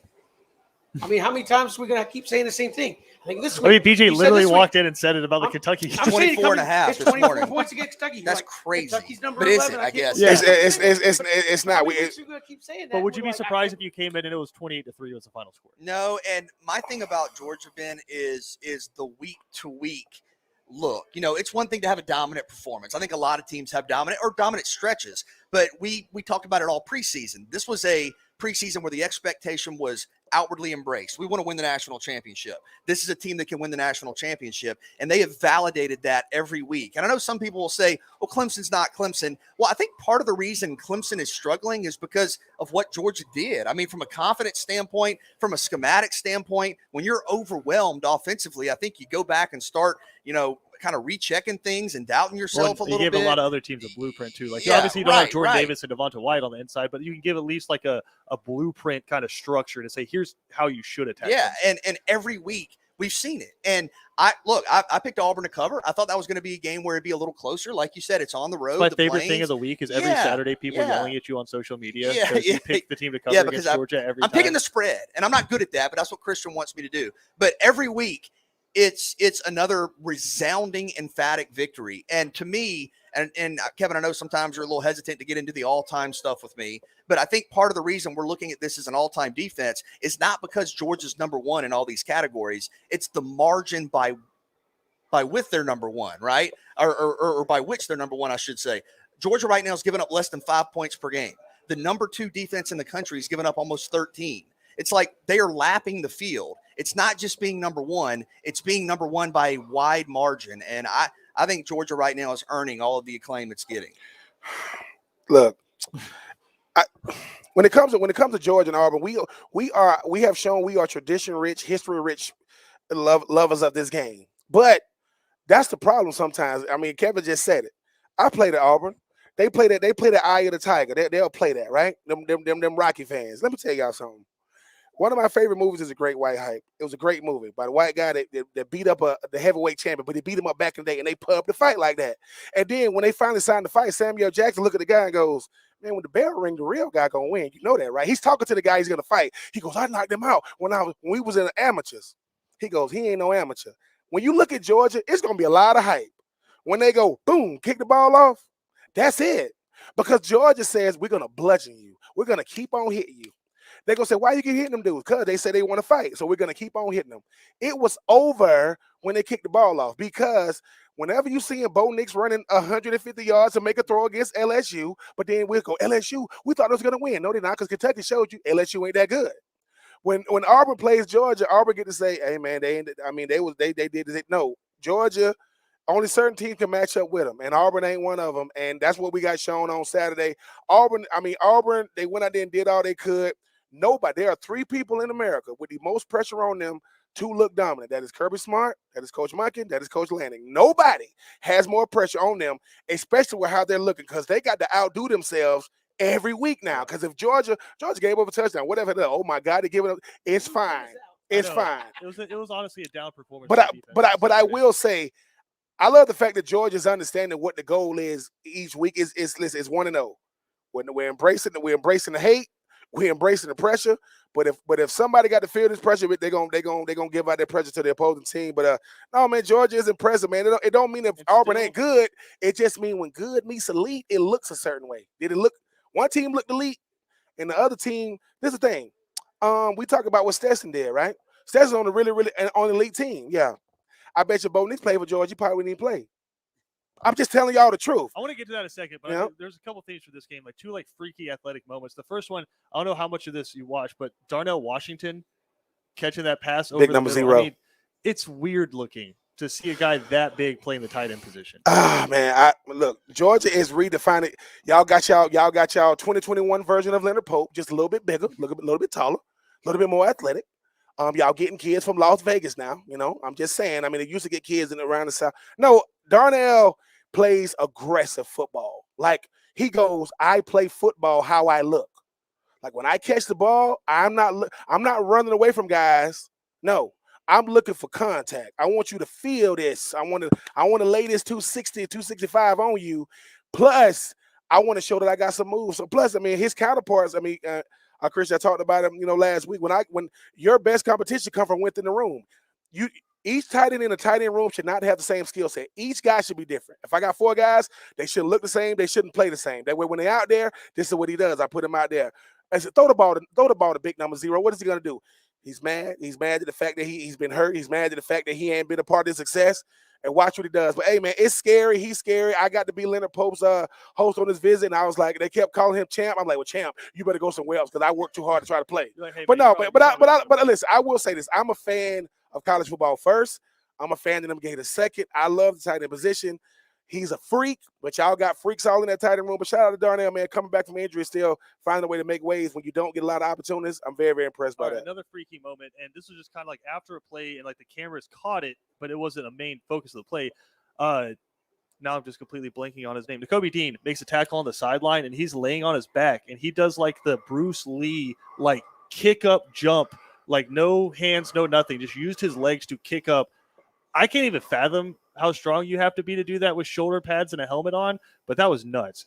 I mean, how many times are we going to keep saying the same thing? I think this week. BJ literally walked in and said it about the Kentucky. 24.5. It's 24 points against Kentucky. That's crazy. Kentucky's number but 11. Is it, I guess. Yeah. It's not. We're going to keep saying that. But would you be surprised if you came in and it was 28-3 was the final score? No, and my thing about Georgia, Ben, is the week-to-week look. It's one thing to have a dominant performance. I think a lot of teams have dominant stretches, but we talked about it all preseason. This was a preseason where the expectation was outwardly embraced. We want to win the national championship. This is a team that can win the national championship, and they have validated that every week. And I know some people will say, well, Clemson's not Clemson. Well, I think part of the reason Clemson is struggling is because of what Georgia did. I mean, from a confidence standpoint, from a schematic standpoint, when you're overwhelmed offensively, I think you go back and start, kind of rechecking things and doubting yourself a little bit. You gave a lot of other teams a blueprint too. Like obviously you don't have Jordan Davis and Devonta White on the inside, but you can give at least like a blueprint kind of structure to say, here's how you should attack. Yeah, and every week we've seen it. And I picked Auburn to cover. I thought that was going to be a game where it'd be a little closer. Like you said, it's on the road. My favorite thing of the week is every Saturday people yelling at you on social media. You pick the team to cover against Georgia every time. I'm picking the spread, and I'm not good at that, but that's what Christian wants me to do. But every week, it's another resounding, emphatic victory. And to me, and Kevin, I know sometimes you're a little hesitant to get into the all-time stuff with me, but I think part of the reason we're looking at this as an all-time defense is not because Georgia's number one in all these categories. It's the margin by with their number one, right? Or by which they're number one, I should say. Georgia right now is giving up less than 5 points per game. The number 2 defense in the country is giving up almost 13. It's like they are lapping the field. It's not just being number one. It's being number one by a wide margin. And I think Georgia right now is earning all of the acclaim it's getting. Look, when it comes to Georgia and Auburn, we have shown we are tradition-rich, history-rich lovers of this game. But that's the problem sometimes. I mean, Kevin just said it. I played at Auburn. They play the Eye of the Tiger. They'll play that, right? Them Rocky fans. Let me tell y'all something. One of my favorite movies is A Great White Hype. It was a great movie by the white guy that beat up the heavyweight champion, but he beat him up back in the day, and they put up the fight like that. And then when they finally signed the fight, Samuel Jackson look at the guy and goes, man, when the bell ring, the real guy gonna win. You know that, right? He's talking to the guy he's gonna fight. He goes, I knocked him out when we was in the amateurs. He goes, he ain't no amateur. When you look at Georgia, it's gonna be a lot of hype. When they go, boom, kick the ball off, that's it. Because Georgia says, we're gonna bludgeon you. We're gonna keep on hitting you. They're going to say, why you keep hitting them dudes? Because they say they want to fight, so we're going to keep on hitting them. It was over when they kicked the ball off, because whenever you see Bo Nix running 150 yards to make a throw against LSU, but then we'll go, LSU, we thought it was going to win. No, they're not, because Kentucky showed you LSU ain't that good. When Auburn plays Georgia, Auburn get to say, hey, man, they did it. No, Georgia, only certain teams can match up with them, and Auburn ain't one of them, and that's what we got shown on Saturday. Auburn, they went out there and did all they could. Nobody. There are 3 people in America with the most pressure on them to look dominant. That is Kirby Smart, that is Coach Monken, that is Coach Lanning. Nobody has more pressure on them, especially with how they're looking, because they got to outdo themselves every week now. Because if Georgia gave up a touchdown, whatever, oh my God, they give it up. It's fine. It's fine. It was honestly a down performance. But I will say, I love the fact that Georgia's understanding what the goal is each week is 1-0. We're embracing the hate. We're embracing the pressure, but if somebody got to feel this pressure, they're gonna give out their pressure to the opposing team. But no, man, Georgia is impressive, man. It don't mean if Auburn ain't good. It just means when good meets elite, it looks a certain way. Did it look? One team looked elite, and the other team. This is the thing. We talk about what Stetson did, right? Stetson's on a really on an elite team. Yeah, I bet you Bo Nix played for Georgia. He probably wouldn't even play. I'm just telling y'all the truth. I want to get to that in a second, but there's a couple things for this game, like 2 freaky athletic moments. The first one, I don't know how much of this you watch, but Darnell Washington catching that pass over big number 0. It's weird looking to see a guy that big playing the tight end position. Man, look, Georgia is redefining. Y'all got y'all 2021 version of Leonard Pope, just a little bit bigger, a little bit taller, a little bit more athletic. Y'all getting kids from Las Vegas now. I'm just saying. They used to get kids around the South. No, Darnell plays aggressive football. Like, he goes, I play football how I look. Like, when I catch the ball, I'm not running away from guys. No, I'm looking for contact. I want you to feel this. I want to lay this 260, 265 on you. Plus, I want to show that I got some moves. So plus, his counterparts, Chris, I talked about him, last week. When your best competition come from within the room, each tight end in a tight end room should not have the same skill set. Each guy should be different. If I got 4 guys, they shouldn't look the same. They shouldn't play the same. That way, when they're out there, this is what he does. I put him out there. I said, throw the ball to big number 0. What is he going to do? He's mad. He's mad at the fact that he's been hurt. He's mad at the fact that he ain't been a part of the success. And watch what he does. But, hey, man, it's scary. He's scary. I got to be Leonard Pope's host on this visit, and I was like, they kept calling him Champ. I'm like, well, Champ, you better go somewhere else because I worked too hard to try to play. Like, hey, but listen, I will say this. I'm a fan of college football first. I'm a fan of them getting a second. I love the tight end position. He's a freak, but y'all got freaks all in that tight end room. But shout out to Darnell, man, coming back from injury, still finding a way to make waves when you don't get a lot of opportunities. I'm very, very impressed by that. Another freaky moment, and this was just kind of like after a play, and like the cameras caught it, but it wasn't a main focus of the play. Now I'm just completely blanking on his name. Nakobe Dean makes a tackle on the sideline, and he's laying on his back, and he does like the Bruce Lee like kick up jump, like no hands, no nothing, just used his legs to kick up. I can't even fathom how strong you have to be to do that with shoulder pads and a helmet on, but that was nuts.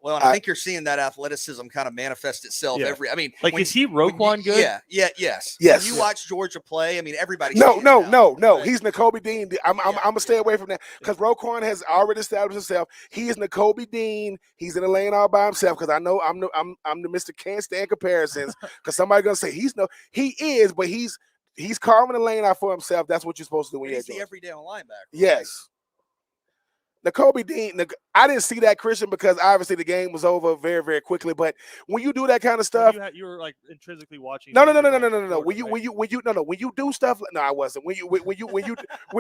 Well, and I think you're seeing that athleticism kind of manifest itself is he Roquan good? Yes. When you watch Georgia play, everybody. No. Right. He's Nakobe Dean. I'm gonna stay away from that because Roquan has already established himself. He is Nakobe Dean. He's in the lane all by himself because I know I'm the Mr. Can't stand comparisons because somebody's gonna say he is, but he's carving the lane out for himself. That's what you're supposed to do when you're the everyday linebacker. Yes. Nakobe Dean, I didn't see that, Christian, because obviously the game was over very, very quickly. But when you do that kind of stuff, you were like intrinsically watching. No. When you do stuff, no, I wasn't. When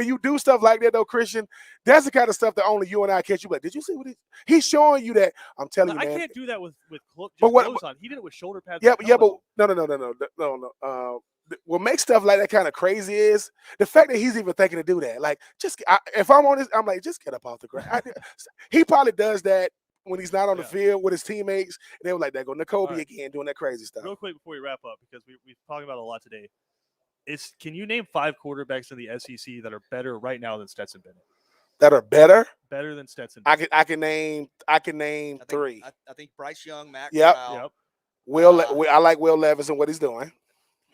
you do stuff like that, though, Christian, that's the kind of stuff that only you and I catch. You like, did you see what he's showing you that? I'm telling you, man. I can't do that with clothes on. He did it with shoulder pads. Yeah, but no. What makes stuff like that kind of crazy is the fact that he's even thinking to do that. Like, if I'm on this, I'm like, just get up off the ground. He probably does that when he's not on the field with his teammates. And they were like, "There go N'Kobe again doing that crazy stuff." Real quick before we wrap up, because we've talked about it a lot today. Can you name 5 quarterbacks in the SEC that are better right now than Stetson Bennett? That are better than Stetson Bennett. I can name 3. I think Bryce Young, Matt Yep. Corral. I like Will Levis and what he's doing.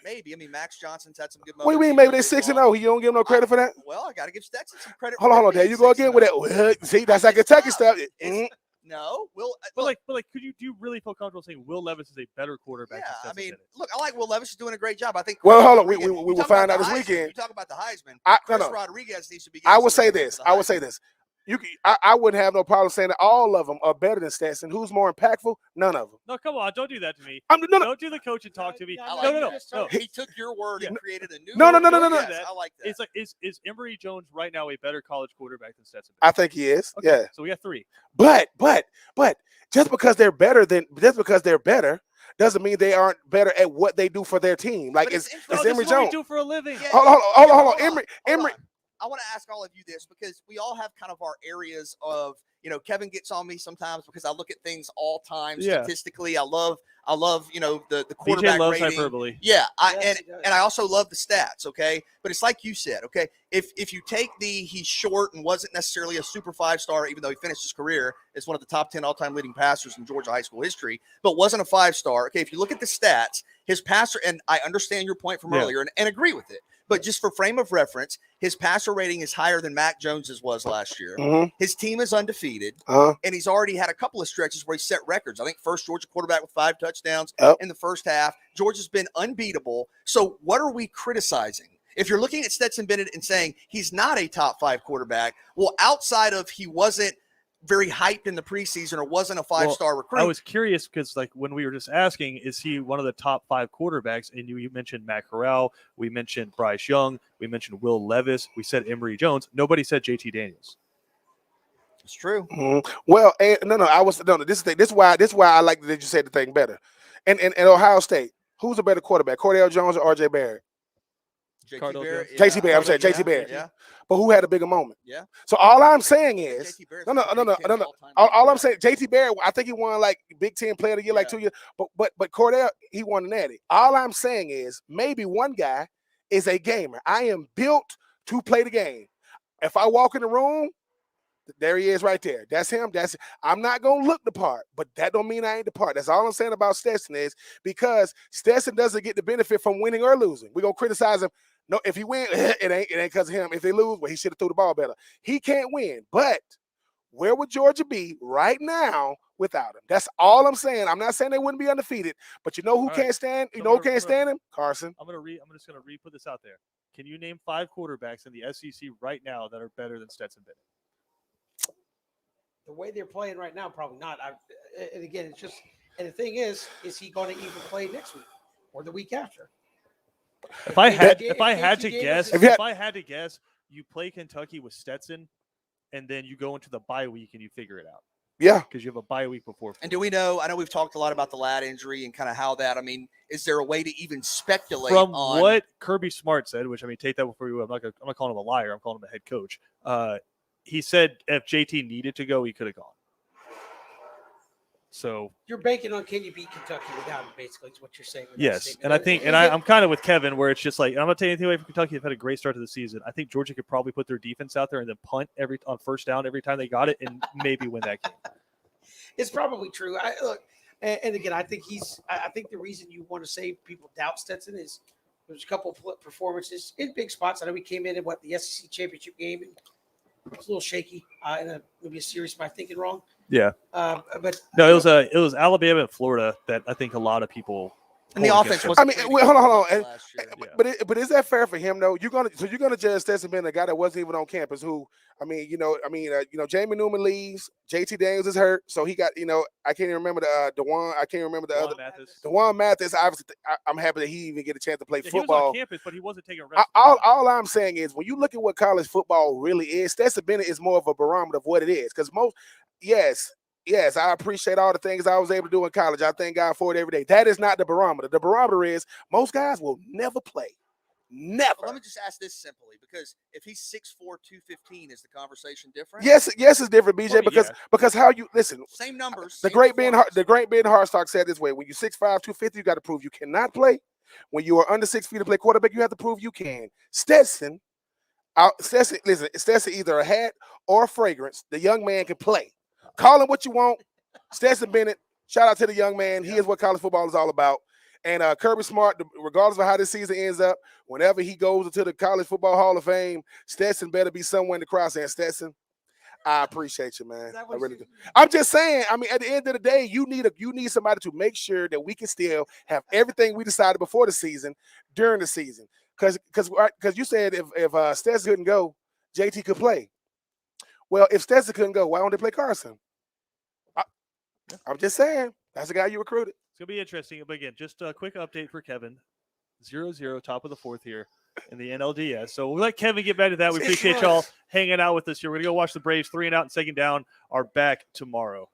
Maybe. I mean, Max Johnson's had some good moments. What do you mean? Maybe they're 6-0. You don't give him no credit for that? Well, I got to give Stetson some credit. Hold on. There you go again with that. See, that's like Kentucky stuff. No, Will. But do you really feel comfortable saying Will Levis is a better quarterback? Yeah, than I mean, Bennett? look, I like Will Levis is doing a great job. I think. Well, hold on. We will find out this weekend. You talk about the Heisman. Chris Rodriguez needs to be. I would say this. I wouldn't have no problem saying that all of them are better than Stetson. Who's more impactful? None of them. No, come on. Don't do that to me. No. Don't do the coach and talk to me. No. He took your word and created a new. No. Yes, I like that. It's like is Emory Jones right now a better college quarterback than Stetson I Bennett? think he is. Okay, Yeah. So we got 3. But just because they're better doesn't mean they aren't better at what they do for their team. Like it's Emory Jones. What we do for a living. Yeah, hold on. Emory. I want to ask all of you this because we all have kind of our areas of, Kevin gets on me sometimes because I look at things all time statistically. I love, the quarterback DJ loves rating. Hyperbole. Yeah, and I also love the stats. Okay, but it's like you said. Okay, if you take he's short and wasn't necessarily a super 5-star, even though he finished his career as one of the top 10 all-time leading passers in Georgia high school history, but wasn't a 5-star. Okay, if you look at the stats, his passer, and I understand your point from earlier and agree with it. But just for frame of reference, his passer rating is higher than Mac Jones's was last year. Mm-hmm. His team is undefeated, and he's already had a couple of stretches where he set records. I think first Georgia quarterback with 5 touchdowns in the first half. Georgia's been unbeatable. So what are we criticizing? If you're looking at Stetson Bennett and saying he's not a top 5 quarterback, well, outside of he wasn't very hyped in the preseason or wasn't a 5-star recruit. I was curious because when we were just asking, is he one of the top 5 quarterbacks? And you mentioned Matt Corral, we mentioned Bryce Young, we mentioned Will Levis, we said Emory Jones. Nobody said JT Daniels. It's true. Mm-hmm. Well, this is why I like that you said the thing better. And Ohio State, who's a better quarterback, Cordell Jones or RJ Barrett? JT Barrett. I'm saying JT Barrett. Yeah. But who had a bigger moment? Yeah. So all I'm saying is no. All I'm saying, JT Barrett, I think he won like Big Ten Player of the Year like 2 years. But Cordell, he won an Natty. All I'm saying is maybe one guy is a gamer. I am built to play the game. If I walk in the room, there he is right there. That's him. I'm not gonna look the part, but that don't mean I ain't the part. That's all I'm saying about Stetson is because Stetson doesn't get the benefit from winning or losing. We're gonna criticize him. No, if he win, it ain't because of him. If they lose, well, he should have threw the ball better. He can't win. But where would Georgia be right now without him? That's all I'm saying. I'm not saying they wouldn't be undefeated, but you know who can't stand? You know who can't stand him? Carson. I'm just gonna put this out there. Can you name 5 quarterbacks in the SEC right now that are better than Stetson Bennett? The way they're playing right now, probably not. And again, it's just. And the thing is he going to even play next week or the week after? If I had to guess, you play Kentucky with Stetson, and then you go into the bye week and you figure it out. Yeah, because you have a bye week before. And do we know? I know we've talked a lot about the lat injury and kind of how that. I mean, is there a way to even speculate from on what Kirby Smart said? Which take that before you. I'm not calling him a liar. I'm calling him a head coach. He said if JT needed to go, he could have gone. So you're banking on can you beat Kentucky without him? Basically, is what you're saying. Yes, and I think, I'm kind of with Kevin, where it's just like I'm not taking anything away from Kentucky. They've had a great start to the season. I think Georgia could probably put their defense out there and then punt on first down every time they got it, and maybe win that game. It's probably true. And again, I think I think the reason you want to say people doubt Stetson is there's a couple of performances in big spots. I know we came in the SEC championship game and it was a little shaky in maybe a series by thinking wrong. Yeah, but no, it was Alabama and Florida that I think a lot of people. And the offense was. I mean, hold on. But is that fair for him though? You're gonna judge Stetson Bennett, a guy that wasn't even on campus. Who Jamie Newman leaves. JT Daniels is hurt, so he got I can't even remember DeJuan. I can't remember the other. DeJuan Mathis. Obviously, I'm happy that he even get a chance to play football. He was on campus, but he wasn't taking reps. All I'm saying is when you look at what college football really is, Stetson Bennett is more of a barometer of what it is. Because Yes, I appreciate all the things I was able to do in college. I thank God for it every day. That is not the barometer. The barometer is most guys will never play. Never. Well, let me just ask this simply, because if he's 6'4", 215, is the conversation different? Yes, it's different, BJ, Well, yeah. because how you listen. Same numbers. The same great Ben performance. Hartsock said this way: when you're 6'5", 250, you got to prove you cannot play. When you are under 6 feet to play quarterback, you have to prove you can. Stetson, Stetson either a hat or a fragrance. The young man can play. Call him what you want. Stetson Bennett, shout out to the young man. He is what college football is all about. And Kirby Smart, regardless of how this season ends up, whenever he goes into the College Football Hall of Fame, Stetson better be somewhere in the crowd saying, Stetson, I appreciate you, man. I really do. I'm just saying, I mean, at the end of the day, you need somebody to make sure that we can still have everything we decided before the season during the season. Because you said if Stetson couldn't go, JT could play. Well, if Stetson couldn't go, why don't they play Carson? I'm just saying. That's the guy you recruited. It's going to be interesting. But again, just a quick update for Kevin. 0-0, top of the fourth here in the NLDS. So we'll let Kevin get back to that. We appreciate y'all hanging out with us here. We're going to go watch the Braves 3 and out and second down are back tomorrow.